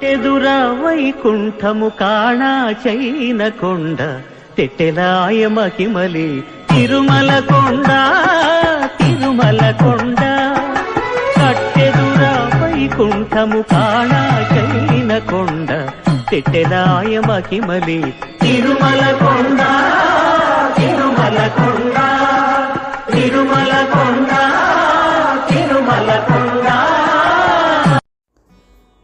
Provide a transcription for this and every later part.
ఎదురా వైకుంఠము కాణా చైన కొండ తెట్టెలాయ మహిమలి తిరుమల కొండ తిరుమల కొండ కట్టెదురా వైకుంఠము కాణా చైన కొండ తెట్టెలాయ మహిమలి తిరుమల కొండ తిరుమల కొండ తిరుమల కొండ తిరుమల కొండ.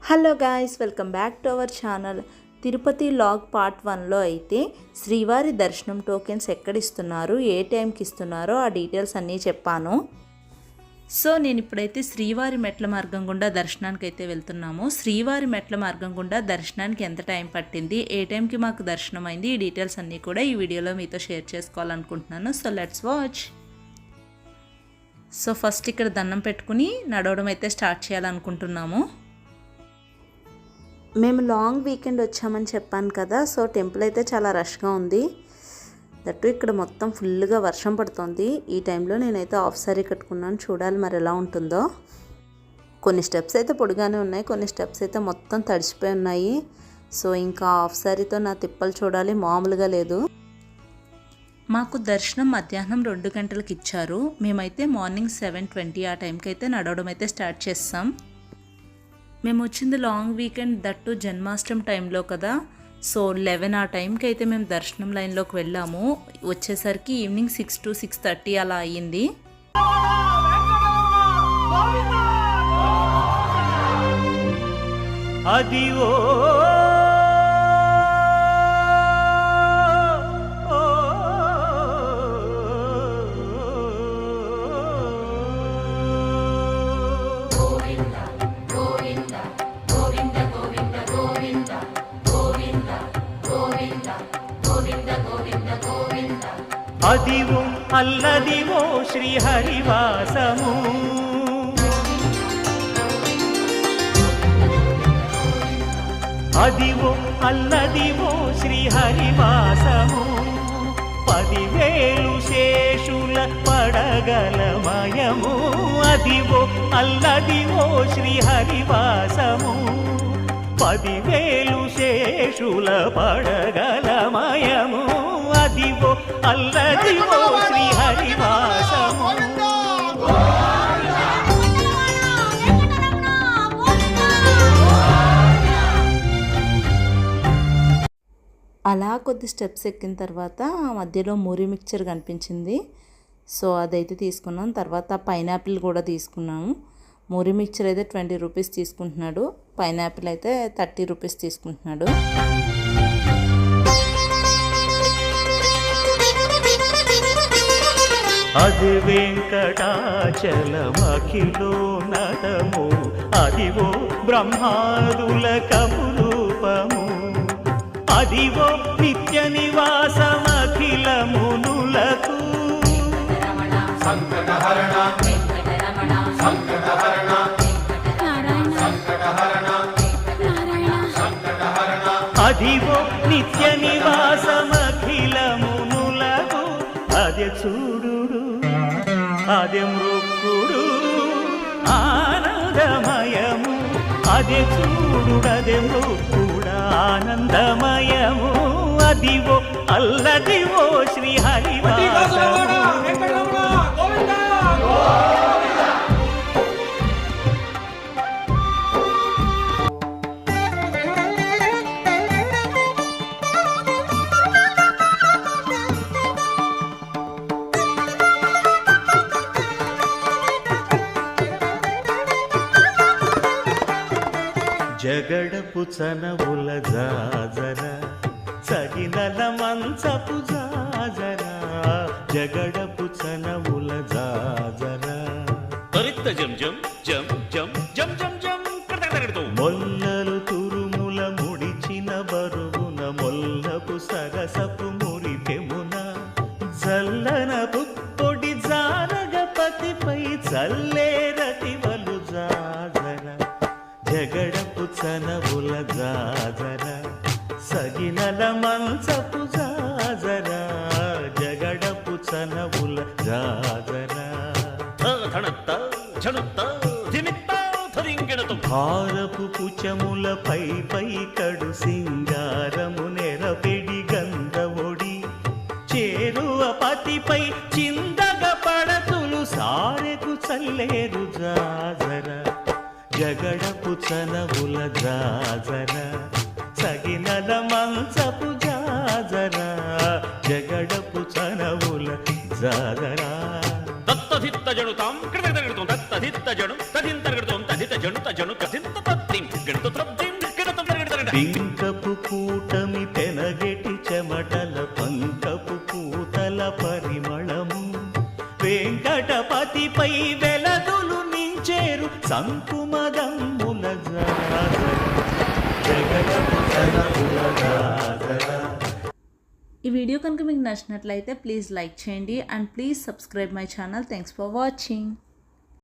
Hello guys, welcome back to our channel. Tirupati log part 1లో అయితే శ్రీవారి దర్శనం టోకెన్స్ ఎక్కడ ఇస్తున్నారు, ఏ టైంకి ఇస్తున్నారో ఆ డీటెయిల్స్ అన్నీ చెప్పాను. సో నేను ఇప్పుడైతే శ్రీవారి మెట్ల మార్గం గుండా దర్శనానికి అయితే వెళ్తున్నాము. శ్రీవారి మెట్ల మార్గం గుండా దర్శనానికి ఎంత టైం పట్టింది, ఏ టైంకి మాకు దర్శనం అయింది, ఈ డీటెయిల్స్ అన్నీ కూడా ఈ వీడియోలో మీతో షేర్ చేసుకోవాలనుకుంటున్నాను. So let's watch. So first ఇక్కడ దండం పెట్టుకుని నడవడం అయితే స్టార్ట్ చేయాలనుకుంటున్నాము. మేము లాంగ్ వీకెండ్ వచ్చామని చెప్పాను కదా, సో టెంపుల్ అయితే చాలా రష్గా ఉంది. దట్టు ఇక్కడ మొత్తం ఫుల్గా వర్షం పడుతుంది. ఈ టైంలో నేనైతే హాఫ్ సారీ కట్టుకున్నాను, చూడాలి మరి ఎలా ఉంటుందో. కొన్ని స్టెప్స్ అయితే పొడిగానే ఉన్నాయి, కొన్ని స్టెప్స్ అయితే మొత్తం తడిచిపోయి ఉన్నాయి. సో ఇంకా హాఫ్ సారీతో నా తిప్పలు చూడాలి, మామూలుగా లేదు. మాకు దర్శనం మధ్యాహ్నం 2 గంటలకు ఇచ్చారు. మేమైతే మార్నింగ్ 7:20 ఆ టైంకి అయితే నడవడం అయితే స్టార్ట్ చేస్తాం. మేము వచ్చింది లాంగ్ వీకెండ్, దట్టు జన్మాష్టమి టైంలో కదా. సో 11 ఆ టైంకి అయితే మేము దర్శనం లైన్లోకి వెళ్ళాము. వచ్చేసరికి ఈవినింగ్ 6 to 6:30 అలా అయ్యింది. అదివో అదివో అల్లదివో శ్రీహరివాసము, అదివో అల్లదివో శ్రీహరివాసము, 10,000 శేషుల పడగలమయము. అదివో అల్లదివో శ్రీహరివాసము, 10,000 శేషుల పడగలమయము. అదివో అల్లదివో శ్రీహరివాసము. అలా కొద్ది స్టెప్స్ ఎక్కిన తర్వాత మధ్యలో మూరి మిక్చర్ కనిపించింది. సో అదైతే తీసుకున్నాం. తర్వాత పైనాపిల్ కూడా తీసుకున్నాము. మూరి మిక్చర్ అయితే 20 రూపీస్ తీసుకుంటున్నాడు, పైనాపిల్ అయితే 30 రూపీస్ తీసుకుంటున్నాడు. అది వెంకటాచలమఖిలో నటము, అదివో బ్రహ్మాదుల కపురూపము, అదివో నిత్య నివాసమఖిల మునులకు. అదివో నిత్య నివాసమఖిల మునులకు. అదే చూడు అదే మృక్కుడు ఆనందమయము, అదే చూడు అదే మృక్కుడు ఆనందమయము. అదివో అల్లదివో శ్రీహరివాసము. జగడపు చనవుల జాజర, సగినల మంచపు జాజర, జగడపు చనవుల జాజర. జం జం జం జం జం జం జం. మొల్లలు తురుముల ముడిచిన బరువున, మొల్లపు సరసపు మురిపెమున, జల్లన పుప్పొడి జానగపతిపై చల్లేరతివలు జాజర, జగడపు చనవుల జాజర, సగినల మంచపు జాజర, జగడపు చనవుల జాజర. ధనత్త ఝనుత్త ధిమిత్త ధరింగిణతం హారపు పుచములపై పై కడు సింగారము నెరపెడి గంధవొడి చేరువ పతిపై చిందగ పడతులు సారెకు చల్లేరు జాజర జగడపు చనవుల జాజర సగినల మంచపు జాజర జగడపు చనవుల జాజర దత్తధిత్త జనుతాం కృతగడగడుతాం దత్తధిత్త జను తదింతరగడుతాం తదిత జను తజను కథింత తత్తిం గణిత త్రబ్దిం గణిత తరగడతరగడ పింకపు కూటమి పెనగెటి చెమటల పంకపు కూతల పరిమళము వెంకటపతిపై వెలదులు నించేరు సంకుమదమ్ముల జాజర జగడపు చనవుల జాజర. ఈ వీడియో కనుక మీకు నచ్చినట్లయితే ప్లీజ్ లైక్ చేయండి and please subscribe my channel. Thanks for watching.